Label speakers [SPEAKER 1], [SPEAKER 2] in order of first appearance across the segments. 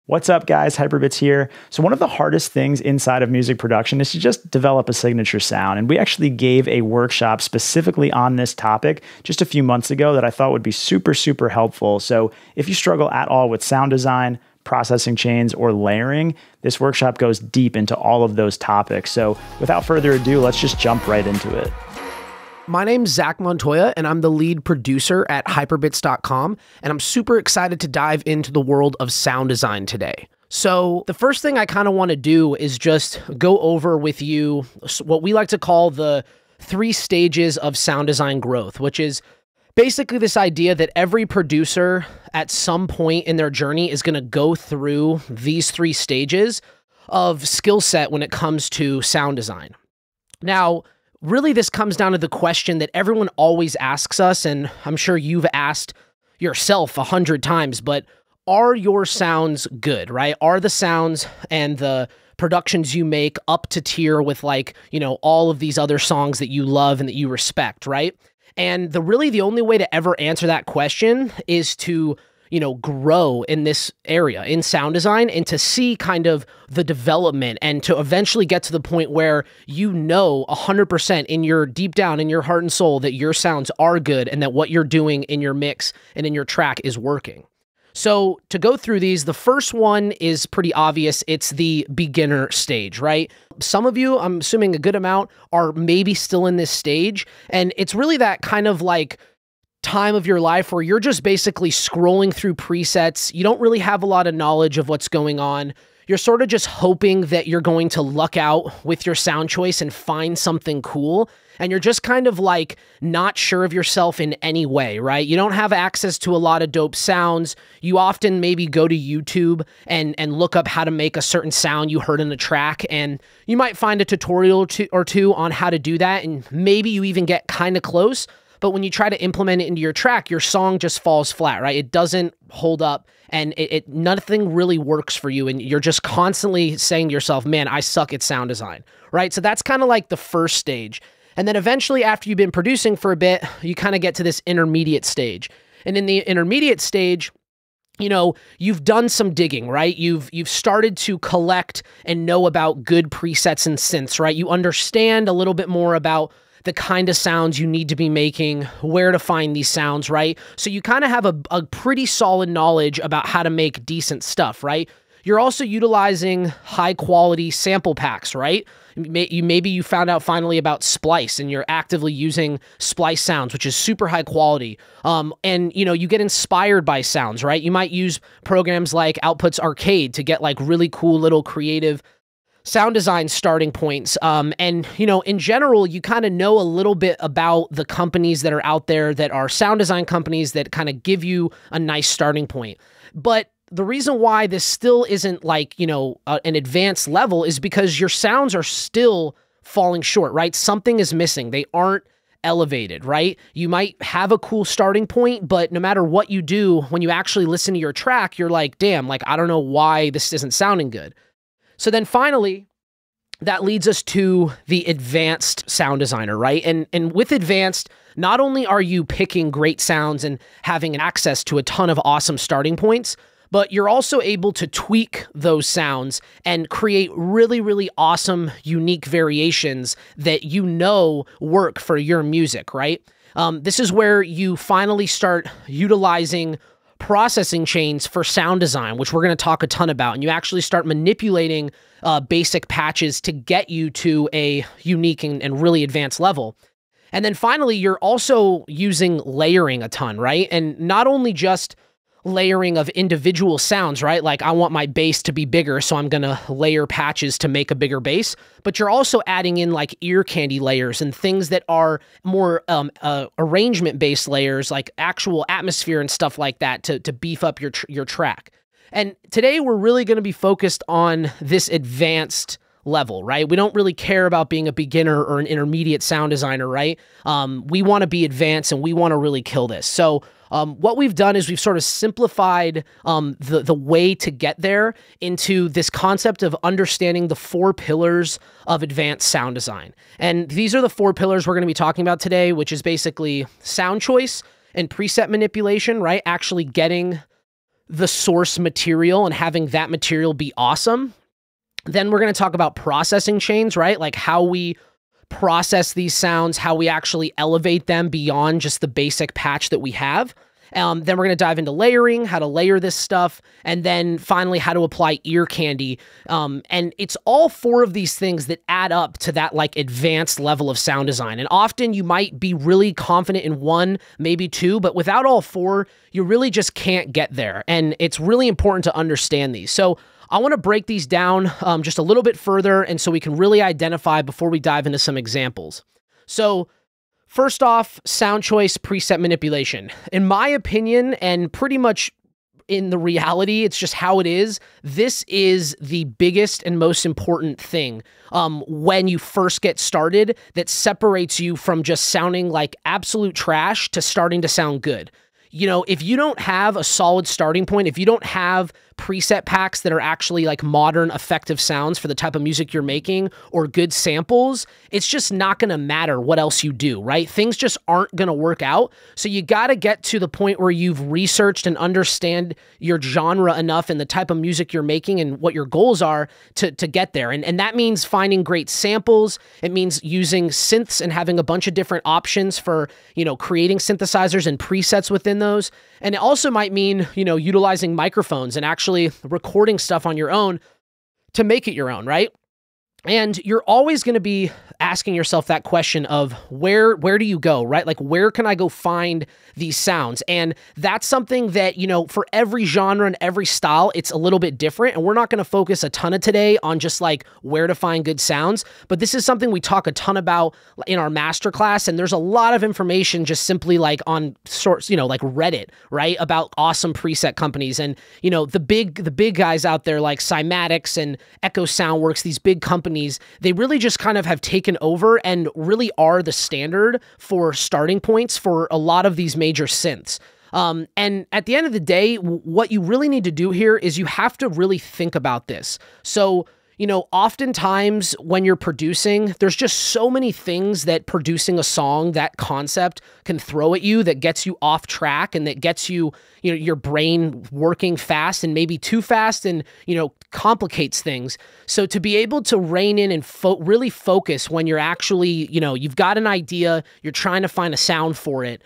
[SPEAKER 1] What's up, guys? Hyperbits here. So one of the hardest things inside of music production is to just develop a signature sound. And we actually gave a workshop specifically on this topic just a few months ago that I thought would be super, super helpful. So if you struggle at all with sound design, processing chains, or layering, this workshop goes deep into all of those topics. So without further ado, let's just jump right into it.
[SPEAKER 2] My name's Zach Montoya, and I'm the lead producer at Hyperbits.com, and I'm super excited to dive into the world of sound design today. So the first thing I kind of want to do is just go over with you what we like to call the 3 stages of sound design growth, which is basically this idea that every producer at some point in their journey is going to go through these 3 stages of skill set when it comes to sound design. Now, really, this comes down to the question that everyone always asks us, and I'm sure you've asked yourself 100 times, but are your sounds good, right? Are the sounds and the productions you make up to tier with, like, you know, all of these other songs that you love and that you respect, right? And the only way to ever answer that question is to, you know, grow in this area in sound design and to see kind of the development and to eventually get to the point where you know 100% in your deep down in your heart and soul that your sounds are good and that what you're doing in your mix and in your track is working. So to go through these, the first one is pretty obvious. It's the beginner stage, right? Some of you, I'm assuming a good amount, are maybe still in this stage, and it's really that kind of like time of your life where you're just basically scrolling through presets. You don't really have a lot of knowledge of what's going on. You're sort of just hoping that you're going to luck out with your sound choice and find something cool. And you're just kind of like not sure of yourself in any way, right? You don't have access to a lot of dope sounds. You often maybe go to YouTube and look up how to make a certain sound you heard in a track, and you might find a tutorial or two on how to do that, and maybe you even get kind of close. But when you try to implement it into your track, your song just falls flat, right? It doesn't hold up, and nothing really works for you, and you're just constantly saying to yourself, man, I suck at sound design, right? So that's kind of like the first stage. And then eventually, after you've been producing for a bit, you kind of get to this intermediate stage. And in the intermediate stage, you know, you've done some digging, right? You've started to collect and know about good presets and synths, right? You understand a little bit more about the kind of sounds you need to be making, where to find these sounds, right? So you kind of have a pretty solid knowledge about how to make decent stuff, right? You're also utilizing high quality sample packs, right? Maybe you found out finally about Splice and you're actively using Splice sounds, which is super high quality. And you know, you get inspired by sounds, right? You might use programs like Output's Arcade to get like really cool little creative sound design starting points. And, you know, in general, you kind of know a little bit about the companies that are out there that are sound design companies that kind of give you a nice starting point. But the reason why this still isn't like, you know, an advanced level is because your sounds are still falling short, right? Something is missing. They aren't elevated, right? You might have a cool starting point, but no matter what you do, when you actually listen to your track, you're like, damn, like, I don't know why this isn't sounding good. So then finally, that leads us to the advanced sound designer, right? And with advanced, not only are you picking great sounds and having access to a ton of awesome starting points, but you're also able to tweak those sounds and create really, really awesome, unique variations that you know work for your music, right? This is where you finally start utilizing processing chains for sound design, which we're going to talk a ton about, and you actually start manipulating basic patches to get you to a unique and really advanced level. And then finally, you're also using layering a ton, right? And not only just layering of individual sounds, right? Like, I want my bass to be bigger, so I'm going to layer patches to make a bigger bass, but you're also adding in like ear candy layers and things that are more arrangement-based layers, like actual atmosphere and stuff like that to beef up your track. And today we're really going to be focused on this advanced level, right? We don't really care about being a beginner or an intermediate sound designer, right? We want to be advanced and we want to really kill this. So what we've done is we've sort of simplified the way to get there into this concept of understanding the 4 pillars of advanced sound design. And these are the 4 pillars we're going to be talking about today, which is basically sound choice and preset manipulation, right? Actually getting the source material and having that material be awesome. Then we're going to talk about processing chains, right? Like how we process these sounds, how we actually elevate them beyond just the basic patch that we have. Then we're going to dive into layering, how to layer this stuff, and then finally how to apply ear candy. And it's all four of these things that add up to that like advanced level of sound design. And often you might be really confident in one, maybe two, but without all four, you really just can't get there. And it's really important to understand these. So I want to break these down just a little bit further, and so we can really identify before we dive into some examples. So first off, sound choice, preset manipulation. In my opinion, and pretty much in the reality, it's just how it is, this is the biggest and most important thing when you first get started that separates you from just sounding like absolute trash to starting to sound good. You know, if you don't have a solid starting point, if you don't have preset packs that are actually like modern effective sounds for the type of music you're making or good samples, it's just not going to matter what else you do, right? Things just aren't going to work out. So you got to get to the point where you've researched and understand your genre enough and the type of music you're making and what your goals are to get there. And that means finding great samples. It means using synths and having a bunch of different options for, you know, creating synthesizers and presets within those. And it also might mean, you know, utilizing microphones and actually recording stuff on your own to make it your own, right? And you're always going to be asking yourself that question of where do you go, right? Like, where can I go find these sounds? And that's something that, you know, for every genre and every style, it's a little bit different. And we're not going to focus a ton of today on just like where to find good sounds. But this is something we talk a ton about in our masterclass. And there's a lot of information just simply like on sorts, you know, like Reddit, right? About awesome preset companies. And, you know, the big guys out there like Cymatics and Echo Soundworks, these big companies, they really just kind of have taken over and really are the standard for starting points for a lot of these major synths. And at the end of the day, what you really need to do here is you have to really think about this. So, you know, oftentimes when you're producing, there's just so many things that producing a song, that concept can throw at you that gets you off track and that gets you, you know, your brain working fast and maybe too fast and, you know, complicates things. So to be able to rein in and really focus when you're actually, you know, you've got an idea, you're trying to find a sound for it,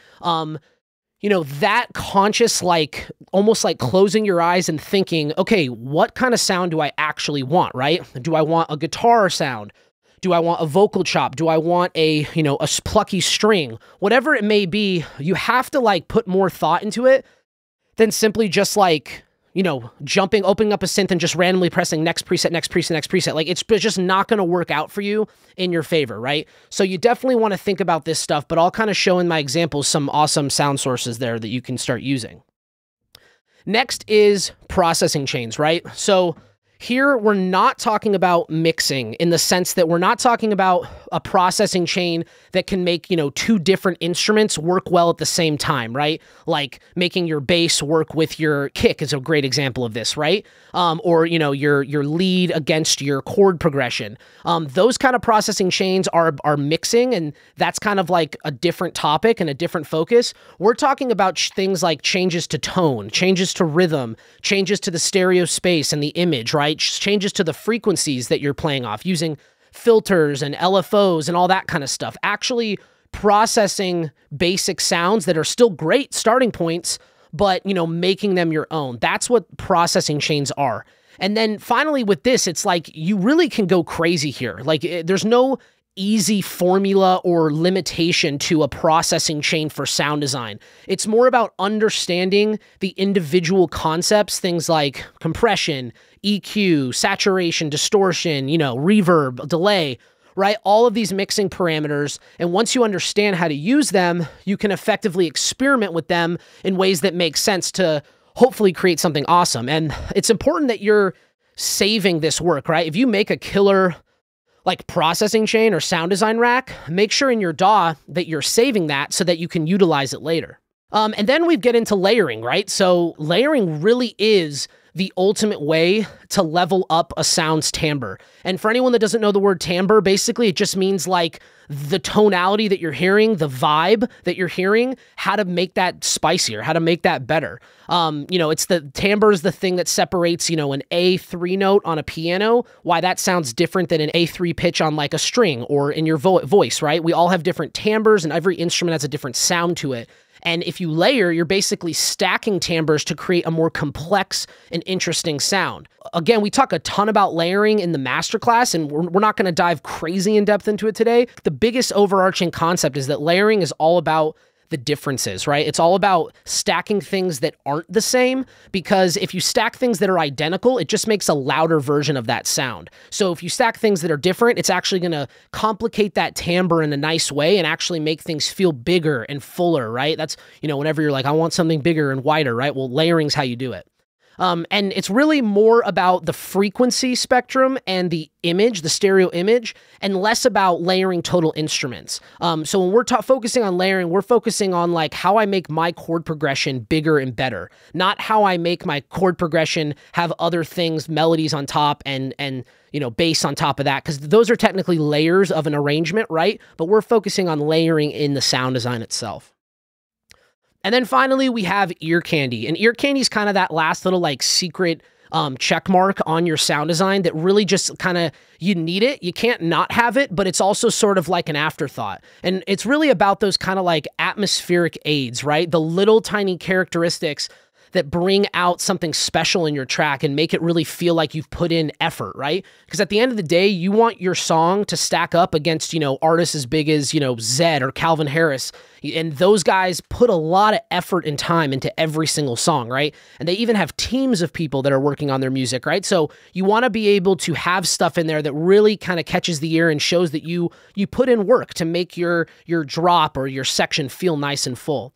[SPEAKER 2] you know, that conscious, like almost like closing your eyes and thinking, okay, what kind of sound do I actually want, right? Do I want a guitar sound? Do I want a vocal chop? Do I want a, you know, a plucky string? Whatever it may be, you have to like put more thought into it than simply just like, you know, opening up a synth and just randomly pressing next preset, next preset, next preset. Like it's just not going to work out for you in your favor, right? So you definitely want to think about this stuff, but I'll kind of show in my examples some awesome sound sources there that you can start using. Next is processing chains, right? So here, we're not talking about mixing in the sense that we're not talking about a processing chain that can make, you know, two different instruments work well at the same time, right? Like making your bass work with your kick is a great example of this, right? Or, you know, your lead against your chord progression. Those kind of processing chains are mixing, and that's kind of like a different topic and a different focus. We're talking about things like changes to tone, changes to rhythm, changes to the stereo space and the image, right? Changes to the frequencies that you're playing off using filters and LFOs and all that kind of stuff. Actually processing basic sounds that are still great starting points, but, you know, making them your own. That's what processing chains are. And then finally with this, it's like you really can go crazy here. Like there's no easy formula or limitation to a processing chain for sound design. It's more about understanding the individual concepts, things like compression, EQ, saturation, distortion, you know, reverb, delay, right? All of these mixing parameters. And once you understand how to use them, you can effectively experiment with them in ways that make sense to hopefully create something awesome. And it's important that you're saving this work, right? If you make a killer like processing chain or sound design rack, make sure in your DAW that you're saving that so that you can utilize it later. And then we get into layering, right? So layering really is the ultimate way to level up a sound's timbre. And for anyone that doesn't know the word timbre, basically it just means like the tonality that you're hearing, the vibe that you're hearing, how to make that spicier, how to make that better. It's the timbre is the thing that separates, an A3 note on a piano, why that sounds different than an A3 pitch on like a string or in your voice, right? We all have different timbres and every instrument has a different sound to it. And if you layer, you're basically stacking timbres to create a more complex and interesting sound. Again, we talk a ton about layering in the masterclass, and we're not going to dive crazy in depth into it today. The biggest overarching concept is that layering is all about the differences, right? It's all about stacking things that aren't the same, because if you stack things that are identical, it just makes a louder version of that sound. So if you stack things that are different, it's actually going to complicate that timbre in a nice way and actually make things feel bigger and fuller, right? That's, whenever you're like, I want something bigger and wider, right? Well, layering's how you do it. And it's really more about the frequency spectrum and the image, the stereo image, and less about layering total instruments. So when we're focusing on layering, we're focusing on like how I make my chord progression bigger and better, not how I make my chord progression have other things, melodies on top and bass on top of that, because those are technically layers of an arrangement, right? But we're focusing on layering in the sound design itself. And then finally, we have ear candy. And ear candy is kind of that last little like secret check mark on your sound design that really just kind of, you need it. You can't not have it, but it's also sort of like an afterthought. And it's really about those kind of like atmospheric aids, right? The little tiny characteristics that bring out something special in your track and make it really feel like you've put in effort, right? Because at the end of the day, you want your song to stack up against, artists as big as, Zedd or Calvin Harris. And those guys put a lot of effort and time into every single song, right? And they even have teams of people that are working on their music, right? So you want to be able to have stuff in there that really kind of catches the ear and shows that you put in work to make your drop or your section feel nice and full.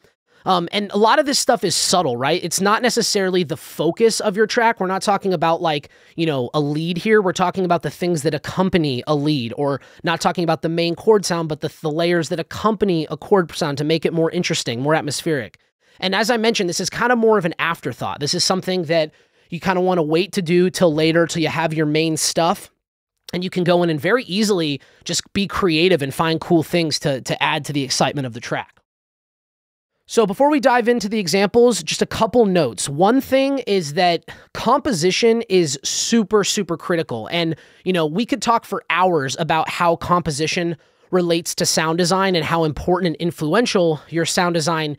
[SPEAKER 2] And a lot of this stuff is subtle, right? It's not necessarily the focus of your track. We're not talking about like, a lead here. We're talking about the things that accompany a lead, or not talking about the main chord sound, but the layers that accompany a chord sound to make it more interesting, more atmospheric. And as I mentioned, this is kind of more of an afterthought. This is something that you kind of want to wait to do till later, till you have your main stuff. And you can go in and very easily just be creative and find cool things to add to the excitement of the track. So before we dive into the examples, just a couple notes. One thing is that composition is super, super critical. And, we could talk for hours about how composition relates to sound design and how important and influential your sound design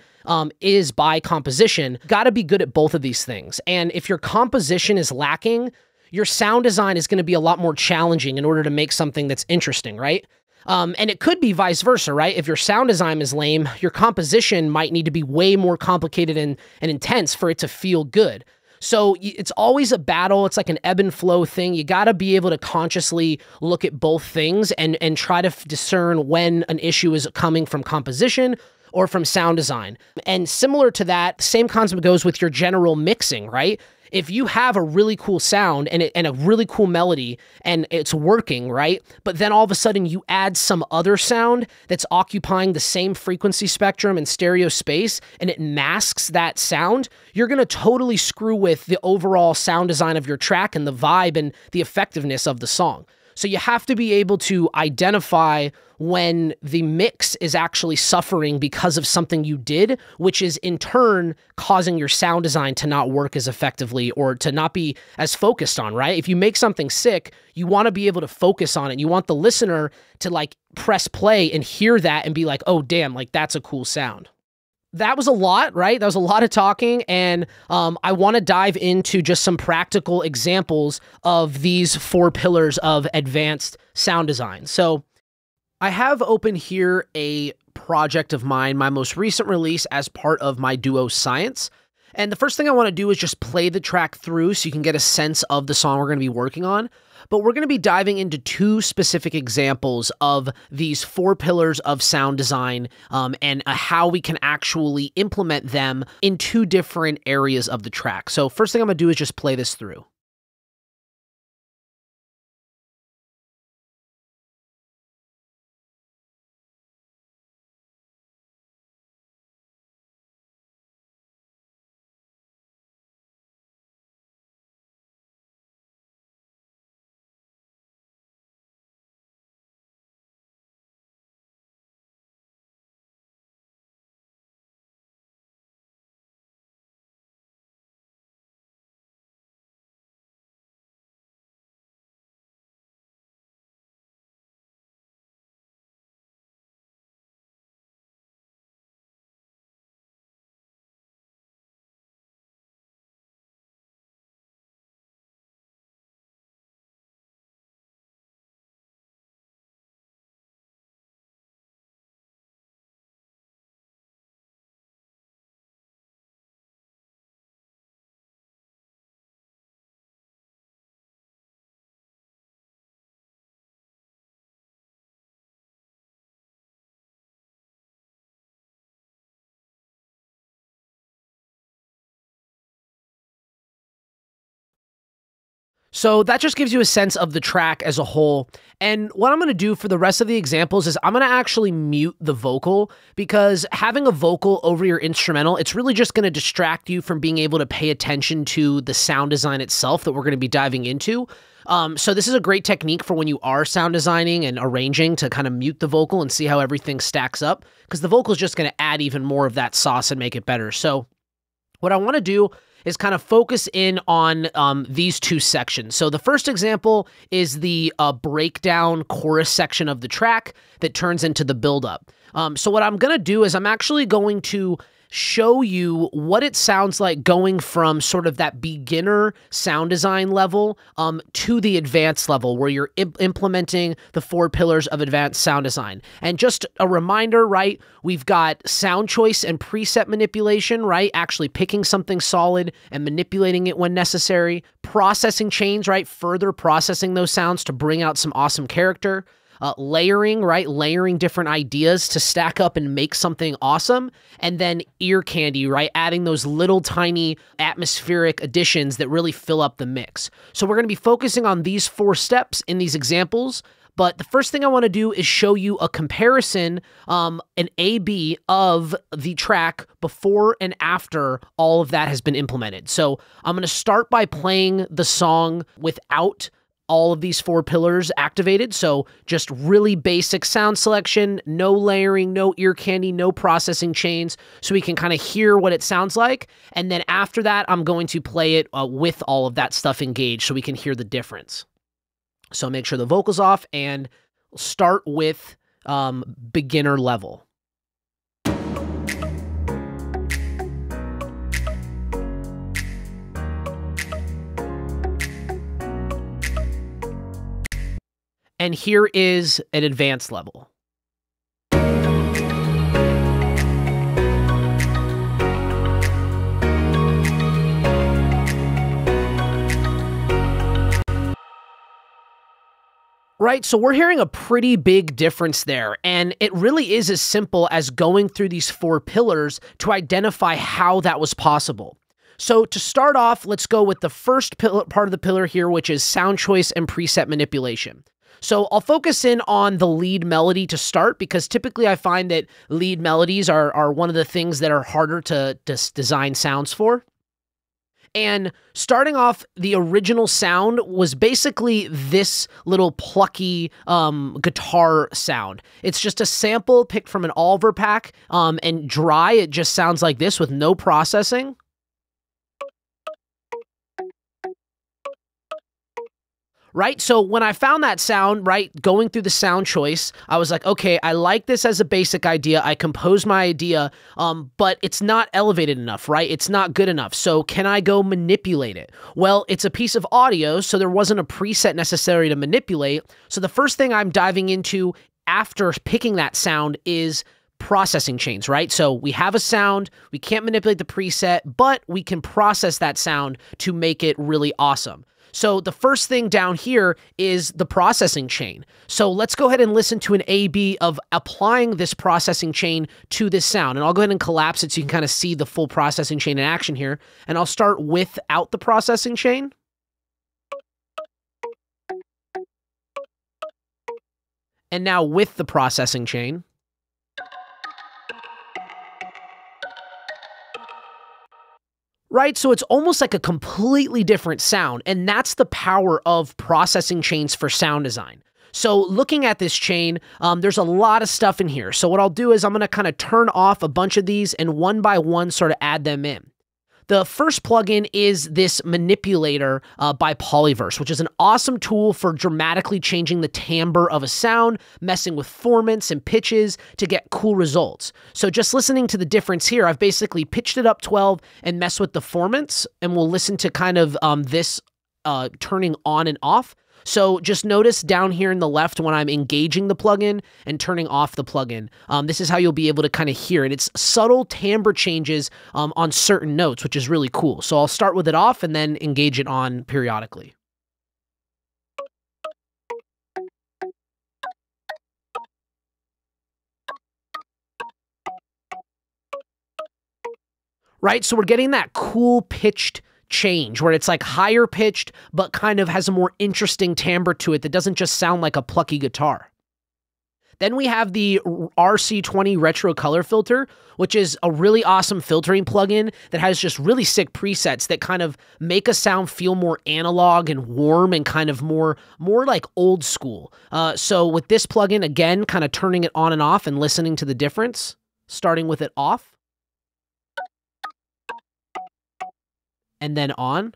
[SPEAKER 2] is by composition. Got to be good at both of these things. And if your composition is lacking, your sound design is going to be a lot more challenging in order to make something that's interesting, right? And it could be vice versa, right? If your sound design is lame, your composition might need to be way more complicated and intense for it to feel good. So it's always a battle. It's like an ebb and flow thing. You got to be able to consciously look at both things and try to discern when an issue is coming from composition or from sound design. And similar to that, same concept goes with your general mixing, right? If you have a really cool sound and a really cool melody and it's working, right? But then all of a sudden you add some other sound that's occupying the same frequency spectrum and stereo space and it masks that sound, you're going to totally screw with the overall sound design of your track and the vibe and the effectiveness of the song. So you have to be able to identify when the mix is actually suffering because of something you did, which is in turn causing your sound design to not work as effectively or to not be as focused on, right? If you make something sick, you want to be able to focus on it. You want the listener to like press play and hear that and be like, oh, damn, like that's a cool sound. That was a lot, right? That was a lot of talking, and I want to dive into just some practical examples of these 4 pillars of advanced sound design. So I have open here a project of mine, my most recent release as part of my duo Science. And the first thing I want to do is just play the track through so you can get a sense of the song we're going to be working on. But we're going to be diving into 2 specific examples of these 4 pillars of sound design and how we can actually implement them in 2 different areas of the track. So first thing I'm going to do is just play this through. So that just gives you a sense of the track as a whole. And what I'm going to do for the rest of the examples is I'm going to actually mute the vocal, because having a vocal over your instrumental, it's really just going to distract you from being able to pay attention to the sound design itself that we're going to be diving into. So this is a great technique for when you are sound designing and arranging, to kind of mute the vocal and see how everything stacks up, because the vocal is just going to add even more of that sauce and make it better. So what I want to do is kind of focus in on these two sections. So the first example is the breakdown chorus section of the track that turns into the buildup. So what I'm going to do is I'm actually going to show you what it sounds like going from sort of that beginner sound design level to the advanced level, where you're implementing the 4 pillars of advanced sound design. And just a reminder, right, we've got sound choice and preset manipulation, right, actually picking something solid and manipulating it when necessary. Processing chains, right, further processing those sounds to bring out some awesome character. Layering, right? Layering different ideas to stack up and make something awesome. And then ear candy, right? Adding those little tiny atmospheric additions that really fill up the mix. So we're going to be focusing on these 4 steps in these examples. But the first thing I want to do is show you a comparison, an A/B of the track before and after all of that has been implemented. So I'm going to start by playing the song without all of these 4 pillars activated. So just really basic sound selection, no layering, no ear candy, no processing chains, so we can kind of hear what it sounds like. And then after that, I'm going to play it with all of that stuff engaged so we can hear the difference. So make sure the vocal's off and start with beginner level. And here is an advanced level. Right, so we're hearing a pretty big difference there, and it really is as simple as going through these 4 pillars to identify how that was possible. So to start off, let's go with the first part of the pillar here, which is sound choice and preset manipulation. So I'll focus in on the lead melody to start, because typically I find that lead melodies are one of the things that are harder to design sounds for. And starting off, the original sound was basically this little plucky guitar sound. It's just a sample picked from an Oliver pack, and dry, it just sounds like this with no processing. Right? So when I found that sound, right, going through the sound choice, I was like, okay, I like this as a basic idea. I composed my idea, but it's not elevated enough, right? It's not good enough. So can I go manipulate it? Well, it's a piece of audio, so there wasn't a preset necessary to manipulate. So the first thing I'm diving into after picking that sound is processing chains, right? So we have a sound, we can't manipulate the preset, but we can process that sound to make it really awesome. So the first thing down here is the processing chain. So let's go ahead and listen to an A/B of applying this processing chain to this sound. And I'll go ahead and collapse it so you can kind of see the full processing chain in action here. And I'll start without the processing chain. And now with the processing chain. Right? So it's almost like a completely different sound, and that's the power of processing chains for sound design. So looking at this chain, there's a lot of stuff in here. So what I'll do is I'm going to kind of turn off a bunch of these and one by one sort of add them in. The first plugin is this manipulator by Polyverse, which is an awesome tool for dramatically changing the timbre of a sound, messing with formants and pitches to get cool results. So just listening to the difference here, I've basically pitched it up 12 and messed with the formants, and we'll listen to kind of this turning on and off. So just notice down here in the left when I'm engaging the plugin and turning off the plugin. This is how you'll be able to kind of hear it. It's subtle timbre changes on certain notes, which is really cool. So I'll start with it off and then engage it on periodically. Right, so we're getting that cool pitched change where it's like higher pitched, but kind of has a more interesting timbre to it that doesn't just sound like a plucky guitar. Then we have the RC20 Retro Color Filter, which is a really awesome filtering plugin that has just really sick presets that kind of make a sound feel more analog and warm and kind of more like old school. So with this plugin, again, kind of turning it on and off and listening to the difference, starting with it off and then on.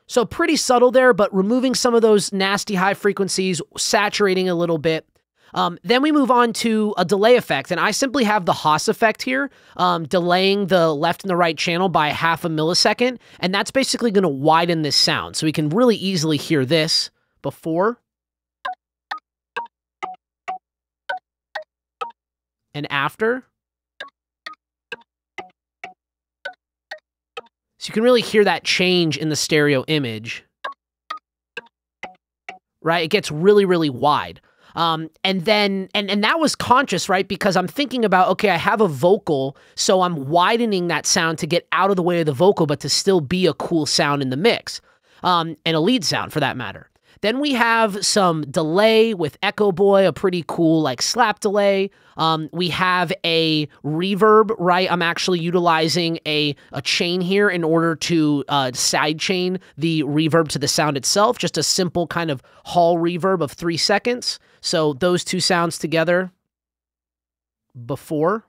[SPEAKER 2] So pretty subtle there, but removing some of those nasty high frequencies, saturating a little bit. Then we move on to a delay effect, and I simply have the Haas effect here, delaying the left and the right channel by 0.5 millisecond, and that's basically going to widen this sound. So we can really easily hear this before and after. So you can really hear that change in the stereo image, right? It gets really, really wide. And that was conscious, right? Because I'm thinking about, okay, I have a vocal, so I'm widening that sound to get out of the way of the vocal, but to still be a cool sound in the mix, and a lead sound for that matter. Then we have some delay with Echo Boy, a pretty cool like slap delay. We have a reverb, right? I'm actually utilizing a chain here in order to sidechain the reverb to the sound itself. Just a simple kind of hall reverb of 3 seconds. So those two sounds together before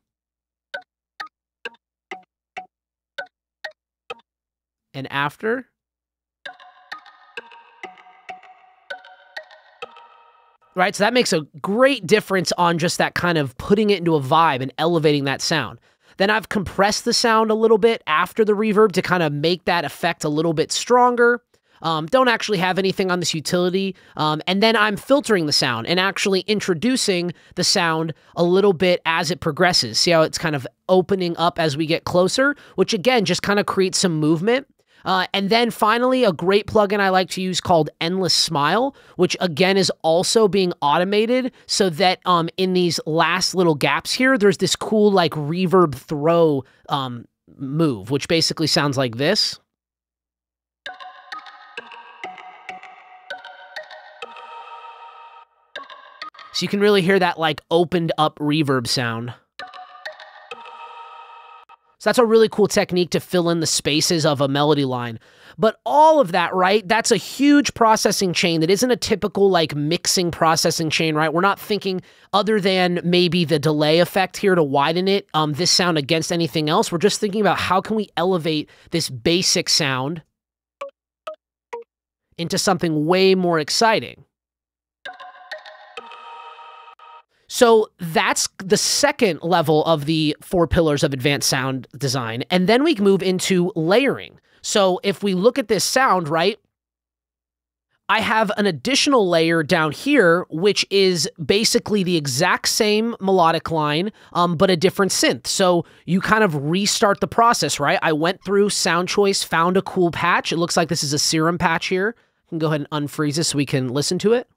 [SPEAKER 2] and after. Right, so that makes a great difference on just that kind of putting it into a vibe and elevating that sound. Then I've compressed the sound a little bit after the reverb to kind of make that effect a little bit stronger. Don't actually have anything on this utility. And then I'm filtering the sound and actually introducing the sound a little bit as it progresses. See how it's kind of opening up as we get closer, which again, just kind of creates some movement. And then finally, a great plugin I like to use called Endless Smile, which again is also being automated so that in these last little gaps here, there's this cool like reverb throw move, which basically sounds like this. So you can really hear that like opened up reverb sound. So that's a really cool technique to fill in the spaces of a melody line. But all of that, right, that's a huge processing chain that isn't a typical like mixing processing chain, right? We're not thinking other than maybe the delay effect here to widen it, this sound against anything else. We're just thinking about how can we elevate this basic sound into something way more exciting. So that's the second level of the 4 pillars of advanced sound design. And then we move into layering. So if we look at this sound, right, I have an additional layer down here, which is basically the exact same melodic line, but a different synth. So you kind of restart the process, right? I went through sound choice, found a cool patch. It looks like this is a Serum patch here. I can go ahead and unfreeze this so we can listen to it.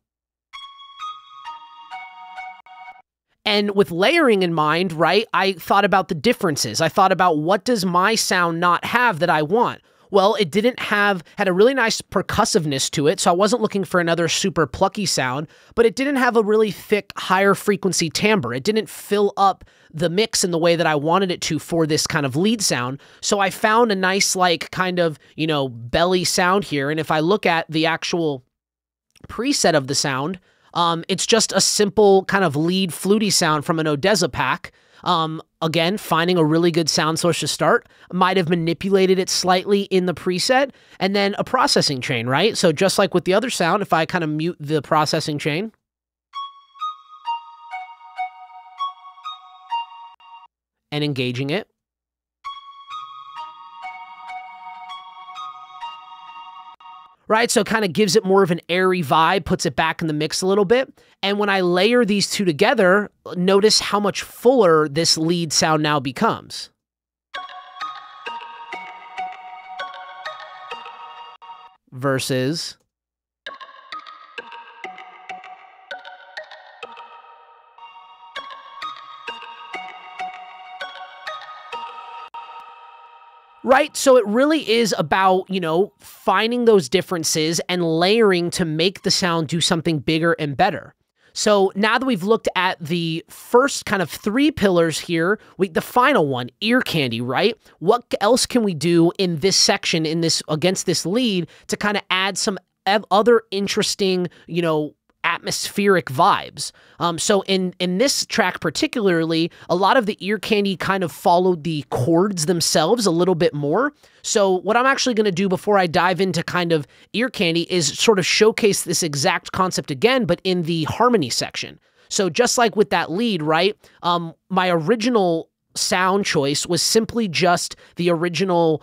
[SPEAKER 2] And with layering in mind, right, I thought about the differences. I thought about what does my sound not have that I want? Well, it didn't had a really nice percussiveness to it, so I wasn't looking for another super plucky sound, but it didn't have a really thick, higher frequency timbre. It didn't fill up the mix in the way that I wanted it to for this kind of lead sound. So I found a nice, like, kind of, you know, belly sound here, and if I look at the actual preset of the sound, it's just a simple kind of lead fluty sound from an Odessa pack. Again, finding a really good sound source to start. Might have manipulated it slightly in the preset, and then a processing chain, right? So just like with the other sound, if I kind of mute the processing chain, and engaging it, right? So it kind of gives it more of an airy vibe, puts it back in the mix a little bit. And when I layer these two together, notice how much fuller this lead sound now becomes. Versus Right? So it really is about, finding those differences and layering to make the sound do something bigger and better. So now that we've looked at the first kind of 3 pillars here, the final one, ear candy, right? What else can we do in this section, against this lead, to kind of add some other interesting, atmospheric vibes? So in this track particularly, a lot of the ear candy kind of followed the chords themselves a little bit more. So what I'm actually going to do before I dive into kind of ear candy is sort of showcase this exact concept again, but in the harmony section. So just like with that lead, right? My original sound choice was simply just the original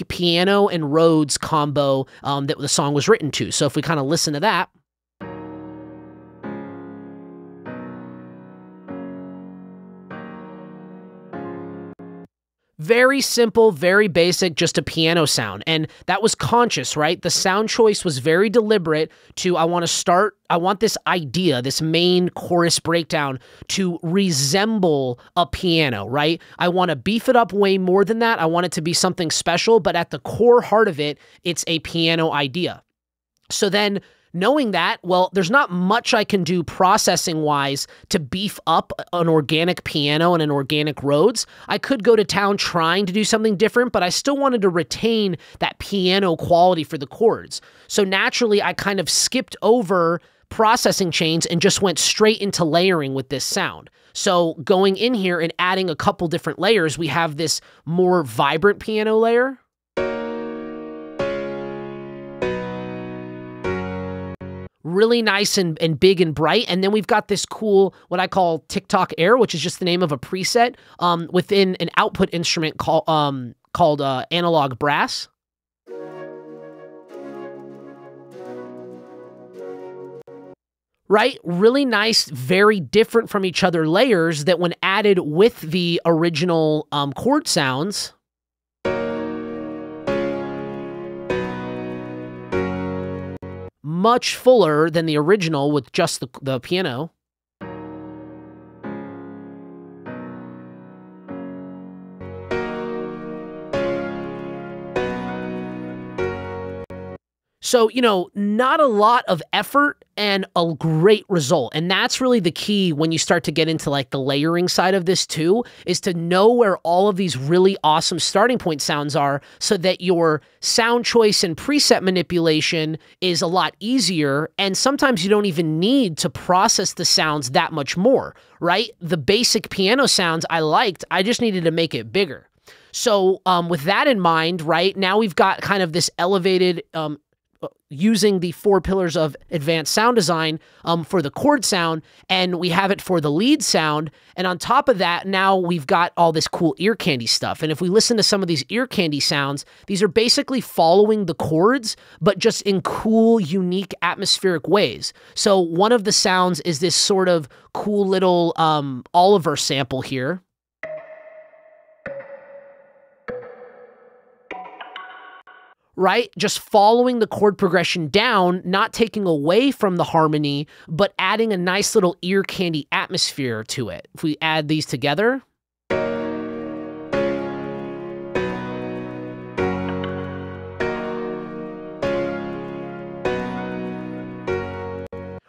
[SPEAKER 2] piano and Rhodes combo that the song was written to. So if we kind of listen to that. Very simple, very basic, just a piano sound. And that was conscious, right? The sound choice was very deliberate I want this idea, this main chorus breakdown to resemble a piano, right? I want to beef it up way more than that. I want it to be something special, but at the core heart of it, it's a piano idea. So then, knowing that, well, there's not much I can do processing-wise to beef up an organic piano and an organic Rhodes. I could go to town trying to do something different, but I still wanted to retain that piano quality for the chords. So naturally, I kind of skipped over processing chains and just went straight into layering with this sound. So going in here and adding a couple different layers, we have this more vibrant piano layer. Really nice and big and bright. And then we've got this cool, what I call TikTok Air, which is just the name of a preset within an output instrument called analog brass. Right? Really nice, very different from each other layers that when added with the original chord sounds, much fuller than the original with just the piano. So, not a lot of effort and a great result. And that's really the key when you start to get into like the layering side of this too, is to know where all of these really awesome starting point sounds are so that your sound choice and preset manipulation is a lot easier. And sometimes you don't even need to process the sounds that much more, right? The basic piano sounds I liked, I just needed to make it bigger. So with that in mind, right, now we've got kind of this elevated using the 4 pillars of advanced sound design for the chord sound, and we have it for the lead sound. And on top of that, now we've got all this cool ear candy stuff. And if we listen to some of these ear candy sounds, these are basically following the chords, but just in cool, unique, atmospheric ways. So one of the sounds is this sort of cool little Oliver sample here. Right? Just following the chord progression down, not taking away from the harmony, but adding a nice little ear candy atmosphere to it. If we add these together.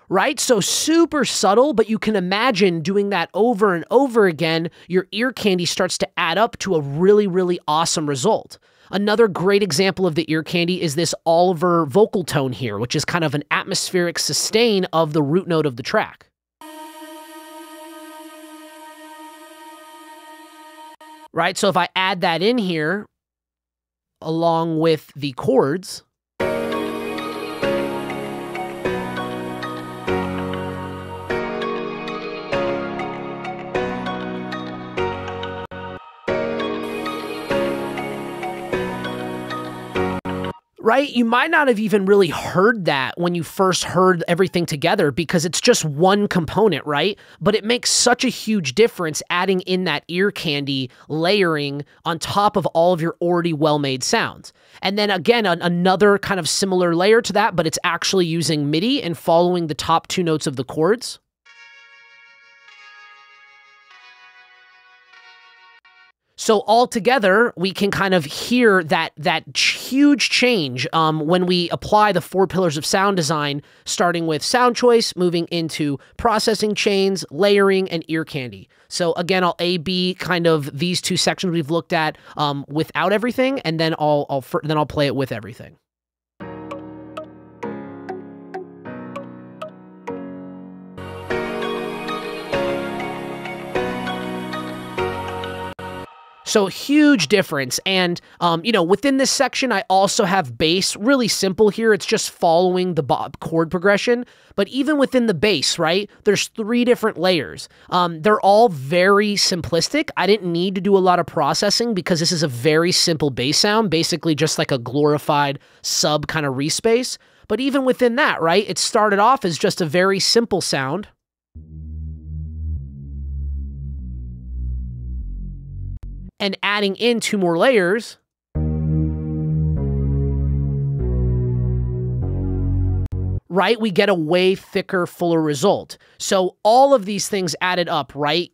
[SPEAKER 2] Right? So super subtle, but you can imagine doing that over and over again, your ear candy starts to add up to a really, really awesome result. Another great example of the ear candy is this Oliver vocal tone here, which is kind of an atmospheric sustain of the root note of the track. Right? So if I add that in here, along with the chords, right? You might not have even really heard that when you first heard everything together because it's just one component, right? But it makes such a huge difference adding in that ear candy layering on top of all of your already well-made sounds. And then again, another kind of similar layer to that, but it's actually using MIDI and following the top 2 notes of the chords. So altogether, we can kind of hear that huge change when we apply the 4 pillars of sound design, starting with sound choice, moving into processing chains, layering, and ear candy. So again, I'll A/B kind of these 2 sections we've looked at without everything, and then I'll play it with everything. So huge difference. And, within this section, I also have bass. Really simple here. It's just following the chord progression. But even within the bass, right, there's 3 different layers. They're all very simplistic. I didn't need to do a lot of processing because this is a very simple bass sound, basically just like a glorified sub kind of respace. But even within that, right, it started off as just a very simple sound. And adding in 2 more layers, right, we get a way thicker, fuller result. So all of these things added up, right?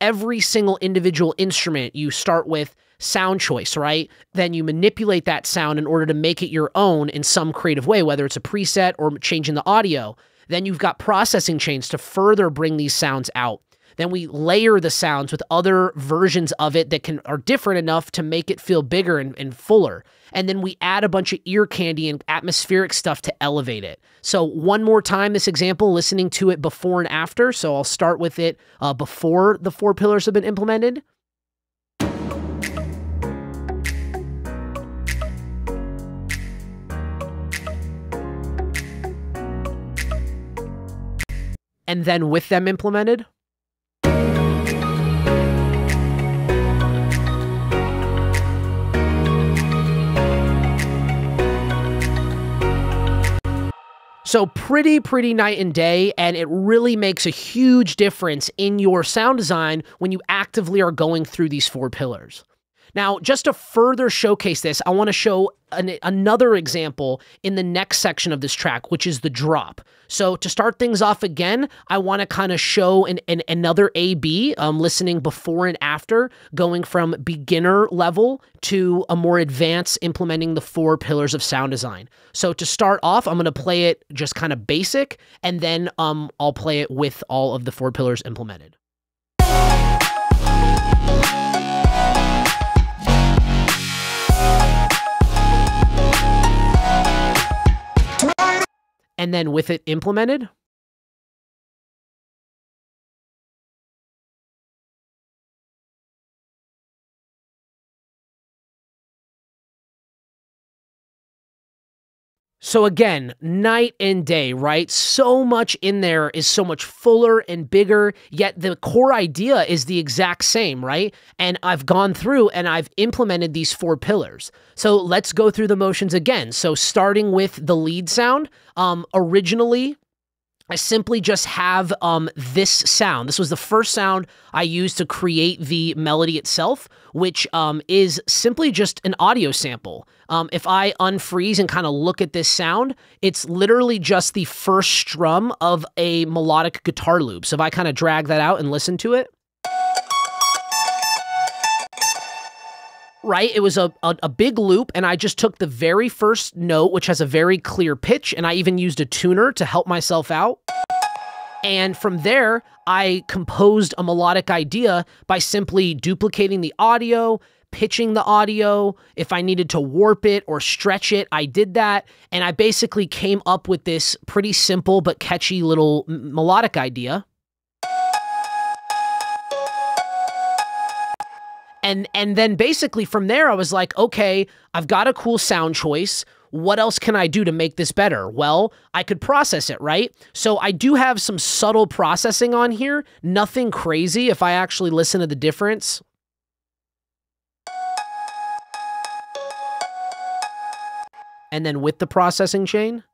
[SPEAKER 2] Every single individual instrument, you start with sound choice, right? Then you manipulate that sound in order to make it your own in some creative way, whether it's a preset or changing the audio. Then you've got processing chains to further bring these sounds out. Then we layer the sounds with other versions of it that are different enough to make it feel bigger and fuller. And then we add a bunch of ear candy and atmospheric stuff to elevate it. So one more time, this example, listening to it before and after. So I'll start with it before the 4 pillars have been implemented. And then with them implemented. So pretty night and day, and it really makes a huge difference in your sound design when you actively are going through these 4 pillars. Now, just to further showcase this, I want to show another example in the next section of this track, which is the drop. So to start things off again, I want to kind of show another A/B, listening before and after, going from beginner level to a more advanced, implementing the 4 pillars of sound design. So to start off, I'm going to play it just kind of basic, and then I'll play it with all of the 4 pillars implemented. And then with it implemented. So again, night and day, right? So much in there is so much fuller and bigger, yet the core idea is the exact same, right? And I've gone through and I've implemented these 4 pillars. So let's go through the motions again. So starting with the lead sound, originally, I simply just have this sound. This was the first sound I used to create the melody itself, which is simply just an audio sample. If I unfreeze and kind of look at this sound, it's literally just the first strum of a melodic guitar loop. So if I kind of drag that out and listen to it, right, it was a big loop, and I just took the very first note, which has a very clear pitch, and I even used a tuner to help myself out. And from there, I composed a melodic idea by simply duplicating the audio, pitching the audio. If I needed to warp it or stretch it, I did that. And I basically came up with this pretty simple but catchy little melodic idea. And then basically from there, I was like, okay, I've got a cool sound choice. What else can I do to make this better? Well, I could process it, right? So I do have some subtle processing on here. Nothing crazy if I actually listen to the difference. And then with the processing chain.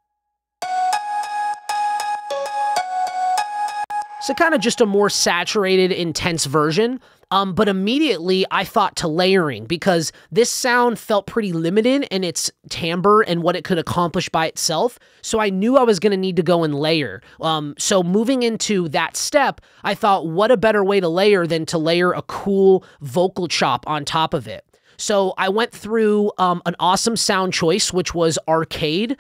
[SPEAKER 2] So kind of just a more saturated, intense version. But immediately I thought to layering, because this sound felt pretty limited in its timbre and what it could accomplish by itself. So I knew I was going to need to go and layer. So moving into that step, I thought, what a better way to layer than to layer a cool vocal chop on top of it. So I went through an awesome sound choice, which was Arcade.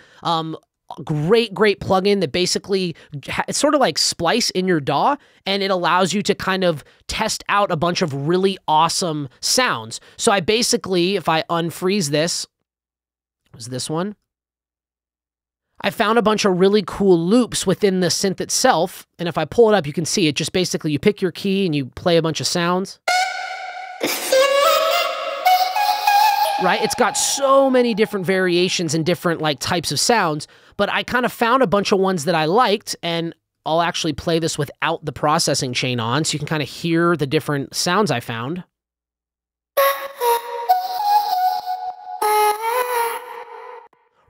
[SPEAKER 2] Great plugin that basically, it's sort of like Splice in your DAW, and it allows you to kind of test out a bunch of really awesome sounds. So I basically, if I unfreeze this, was this one? I found a bunch of really cool loops within the synth itself, and if I pull it up, you can see it just basically, you pick your key and you play a bunch of sounds. Right? It's got so many different variations and different like types of sounds, but I kind of found a bunch of ones that I liked, and I'll actually play this without the processing chain on so you can kind of hear the different sounds I found.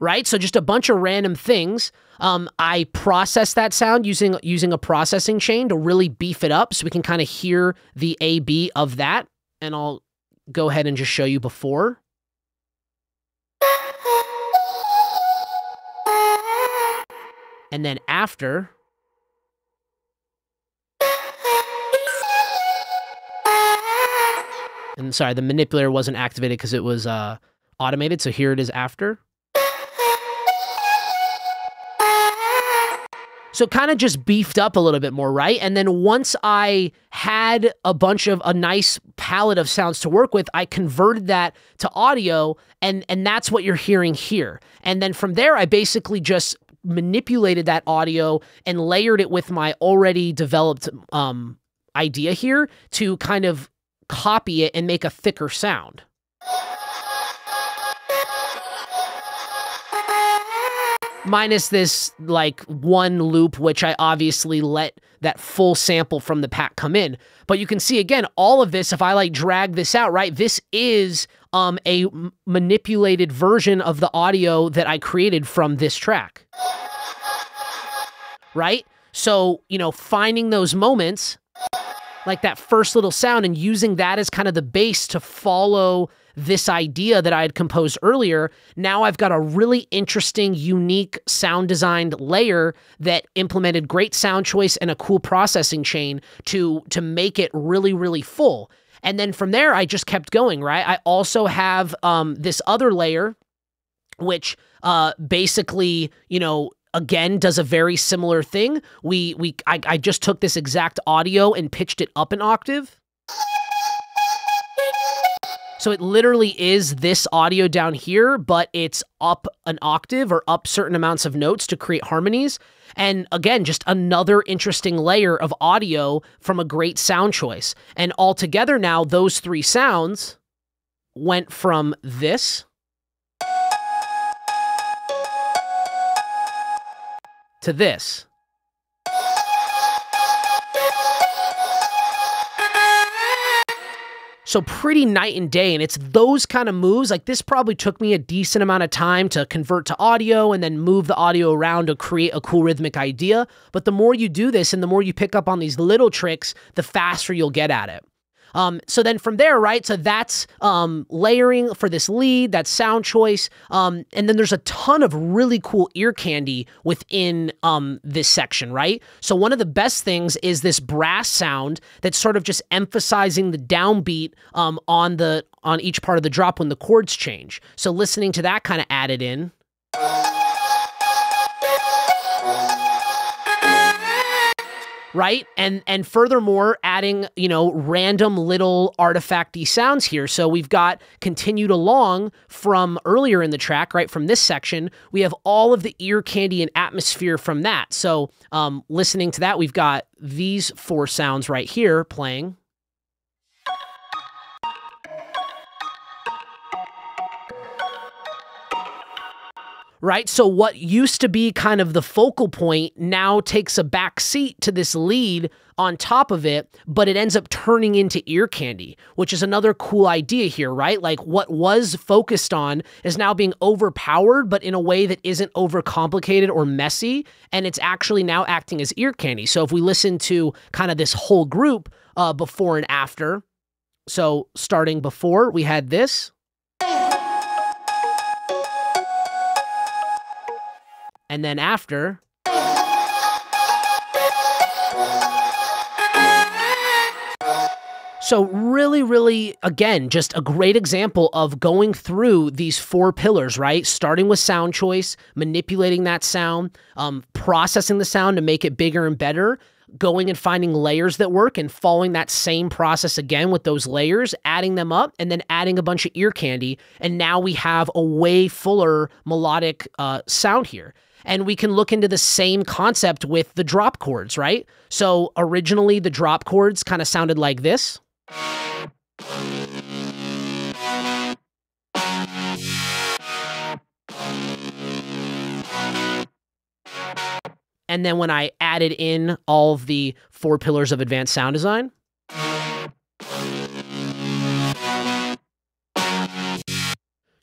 [SPEAKER 2] Right? So just a bunch of random things. I processed that sound using a processing chain to really beef it up so we can kind of hear the A-B of that, and I'll go ahead and just show you before. And then after, and sorry, the manipulator wasn't activated because it was automated, so here it is after. So kind of just beefed up a little bit more, right? And then once I had a nice palette of sounds to work with, I converted that to audio, and that's what you're hearing here. And then from there, I basically just manipulated that audio and layered it with my already developed idea here to kind of copy it and make a thicker sound. Minus this like one loop, which I obviously let that full sample from the pack come in. But you can see again, all of this, if I like drag this out, right, this is a manipulated version of the audio that I created from this track. Right? So, you know, finding those moments, like that first little sound, and using that as kind of the base to follow this idea that I had composed earlier. Now I've got a really interesting, unique sound designed layer that implemented great sound choice and a cool processing chain to make it really, really full. And then from there, I just kept going, right? I also have this other layer, which basically, you know, again, does a very similar thing. I just took this exact audio and pitched it up an octave. So it literally is this audio down here, but it's up an octave or up certain amounts of notes to create harmonies. And again, just another interesting layer of audio from a great sound choice. And altogether now, those three sounds went from this to this. So pretty night and day, and it's those kind of moves, like this probably took me a decent amount of time to convert to audio and then move the audio around to create a cool rhythmic idea. But the more you do this and the more you pick up on these little tricks, the faster you'll get at it. So then from there, right, so that's layering for this lead, that's sound choice, and then there's a ton of really cool ear candy within this section, right? So one of the best things is this brass sound that's sort of just emphasizing the downbeat on each part of the drop when the chords change. So listening to that kind of added in. Right? And furthermore, adding, you know, random little artifacty sounds here. So we've got continued along from earlier in the track, right? From this section, we have all of the ear candy and atmosphere from that. So listening to that, we've got these four sounds right here playing. Right? So what used to be kind of the focal point now takes a back seat to this lead on top of it, but it ends up turning into ear candy, which is another cool idea here, right? Like what was focused on is now being overpowered, but in a way that isn't overcomplicated or messy, and it's actually now acting as ear candy. So if we listen to kind of this whole group before and after, So starting before, we had this. And then after. So really, really, again, just a great example of going through these 4 pillars, right? Starting with sound choice, manipulating that sound, processing the sound to make it bigger and better, going and finding layers that work and following that same process again with those layers, adding them up, and then adding a bunch of ear candy. And now we have a way fuller melodic sound here. And we can look into the same concept with the drop chords, right? So originally the drop chords kind of sounded like this. And then when I added in all of the 4 pillars of advanced sound design,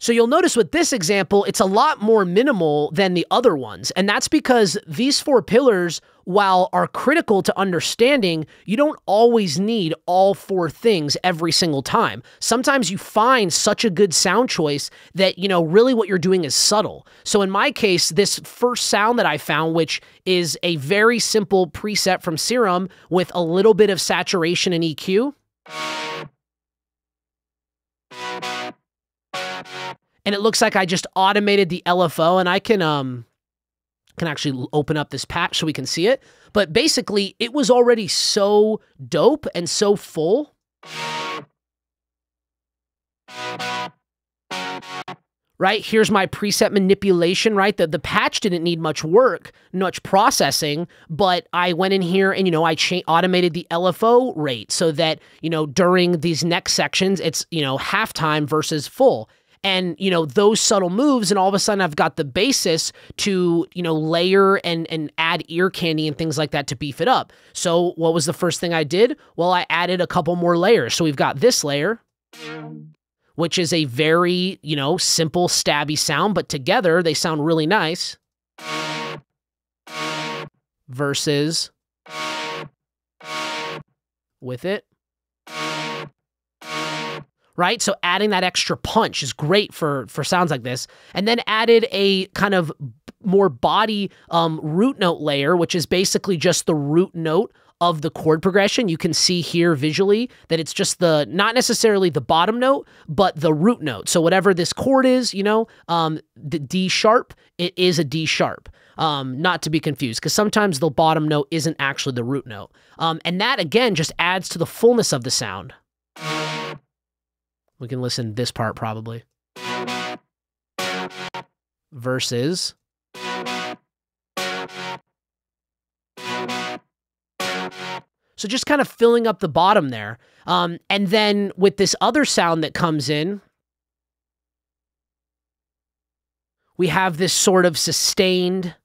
[SPEAKER 2] so you'll notice with this example, it's a lot more minimal than the other ones. And that's because these 4 pillars, while are critical to understanding, you don't always need all 4 things every single time. Sometimes you find such a good sound choice that, really what you're doing is subtle. So in my case, this first sound that I found, which is a very simple preset from Serum with a little bit of saturation and EQ. And it looks like I just automated the LFO, and I can actually open up this patch so we can see it. But basically, it was already so dope and so full. Right, here's my preset manipulation, right? The patch didn't need much work, much processing, but I went in here and, I automated the LFO rate so that, during these next sections, it's, halftime versus full. And, those subtle moves, and all of a sudden I've got the basis to, layer and add ear candy and things like that to beef it up. So what was the first thing I did? Well, I added a couple more layers. So we've got this layer, which is a very, simple stabby sound, but together they sound really nice. Versus with it. Right? So adding that extra punch is great for sounds like this. And then added a kind of more body root note layer, which is basically just the root note of the chord progression. You can see here visually that it's just not necessarily the bottom note, but the root note. So whatever this chord is, the D sharp, it is a D sharp. Not to be confused, because sometimes the bottom note isn't actually the root note. And that, again, just adds to the fullness of the sound. We can listen to this part probably. Versus. So just kind of filling up the bottom there. And then with this other sound that comes in, we have this sort of sustained,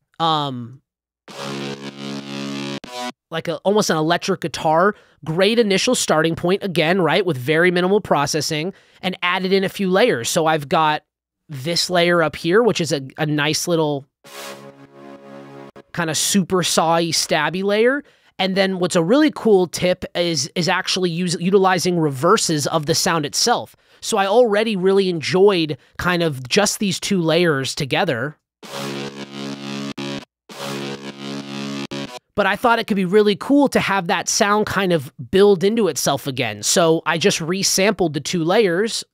[SPEAKER 2] like almost an electric guitar. Great initial starting point, again, right, with very minimal processing, and added in a few layers. So I've got this layer up here, which is a nice little kind of super sawy, stabby layer. And then what's a really cool tip is actually utilizing reverses of the sound itself. So I already really enjoyed kind of just these 2 layers together. But I thought it could be really cool to have that sound kind of build into itself again. So I just resampled the 2 layers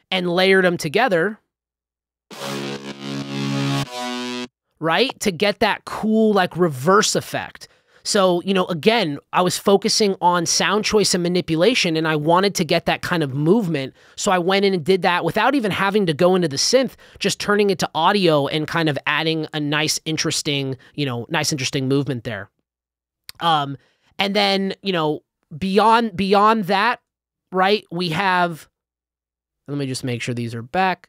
[SPEAKER 2] and layered them together, right? To get that cool, like, reverse effect. So, again, I was focusing on sound choice and manipulation, and I wanted to get that kind of movement. So I went in and did that without even having to go into the synth, just turning it to audio and kind of adding a nice, interesting movement there. And then, beyond that, right, we have, let me just make sure these are back.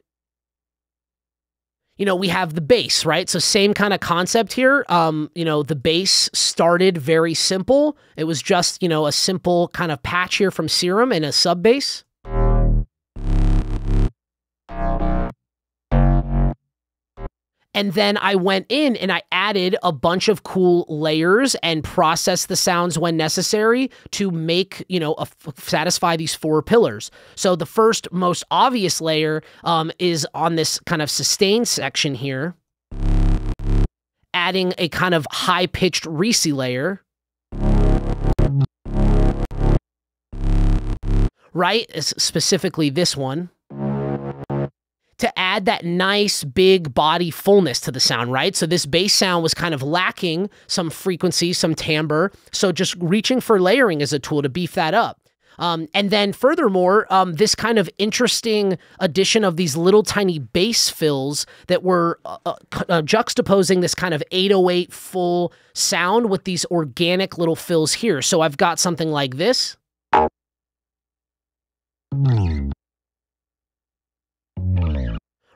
[SPEAKER 2] We have the bass, right? So same kind of concept here. The bass started very simple. It was just, a simple kind of patch here from Serum and a sub bass. And then I went in and I added a bunch of cool layers and processed the sounds when necessary to make, satisfy these 4 pillars. So the first most obvious layer is on this kind of sustain section here, adding a kind of high-pitched Reese layer, right? Specifically this one, to add that nice big body fullness to the sound, right? So this bass sound was kind of lacking some frequency, some timbre. So just reaching for layering as a tool to beef that up. And then furthermore, this kind of interesting addition of these little tiny bass fills that were juxtaposing this kind of 808 full sound with these organic little fills here. So I've got something like this.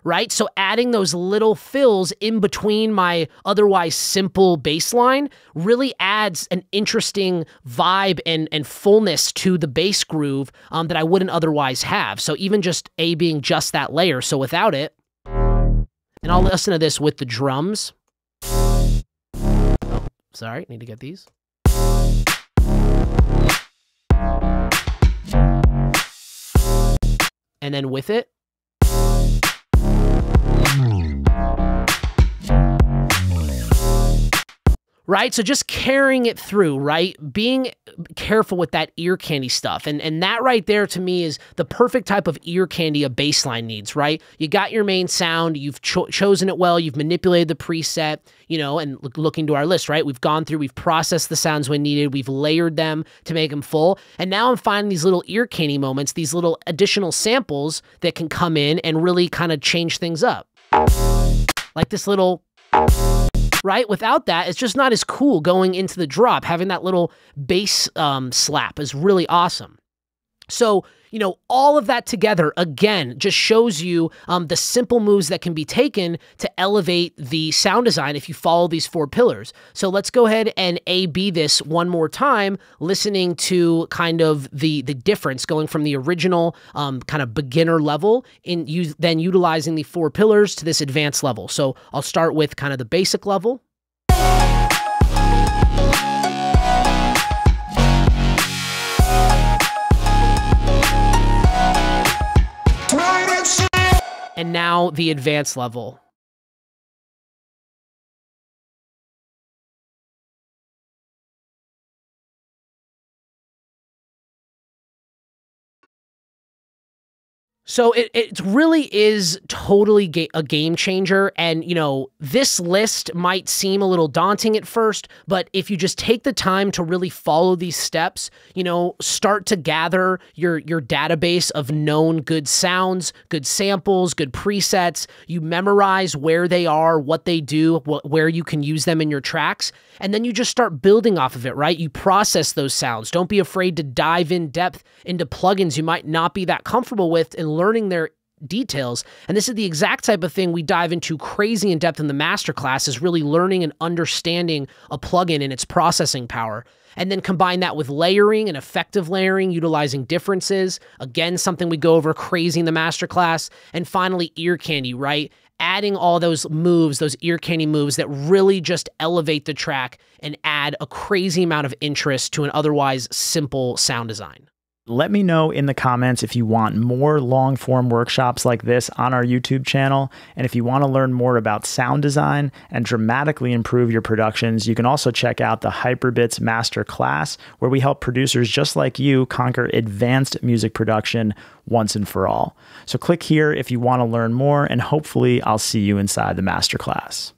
[SPEAKER 2] Right? So adding those little fills in between my otherwise simple bass line really adds an interesting vibe and fullness to the bass groove that I wouldn't otherwise have. So even just A being just that layer. So without it, and I'll listen to this with the drums. Oh, sorry, need to get these. And then with it. Right? So just carrying it through, right? Being careful with that ear candy stuff. And that right there to me is the perfect type of ear candy a bass line needs, right? You got your main sound, you've chosen it well, you've manipulated the preset, and looking to our list, right? We've gone through, we've processed the sounds when needed, we've layered them to make them full. And now I'm finding these little ear candy moments, these little additional samples that can come in and really kind of change things up. Like this little... Right? Without that, it's just not as cool going into the drop. Having that little bass slap is really awesome. So, all of that together, again, just shows you the simple moves that can be taken to elevate the sound design if you follow these 4 pillars. So let's go ahead and A-B this one more time, listening to kind of the difference going from the original kind of beginner level then utilizing the 4 pillars to this advanced level. So I'll start with kind of the basic level. And now the advanced level. So it really is totally a game changer. And, this list might seem a little daunting at first, but if you just take the time to really follow these steps, start to gather your database of known good sounds, good samples, good presets, you memorize where they are, what they do, where you can use them in your tracks, and then you just start building off of it, right? You process those sounds. Don't be afraid to dive in depth into plugins you might not be that comfortable with and learning their details. And this is the exact type of thing we dive into crazy in depth in the masterclass, is really learning and understanding a plugin and its processing power. And then combine that with layering and effective layering, utilizing differences. Again, something we go over crazy in the masterclass. And finally, ear candy, right? Adding all those moves, those ear candy moves that really just elevate the track and add a crazy amount of interest to an otherwise simple sound design.
[SPEAKER 1] Let me know in the comments if you want more long-form workshops like this on our YouTube channel. And if you want to learn more about sound design and dramatically improve your productions, you can also check out the Hyperbits Masterclass, where we help producers just like you conquer advanced music production once and for all. So click here if you want to learn more, and hopefully I'll see you inside the masterclass.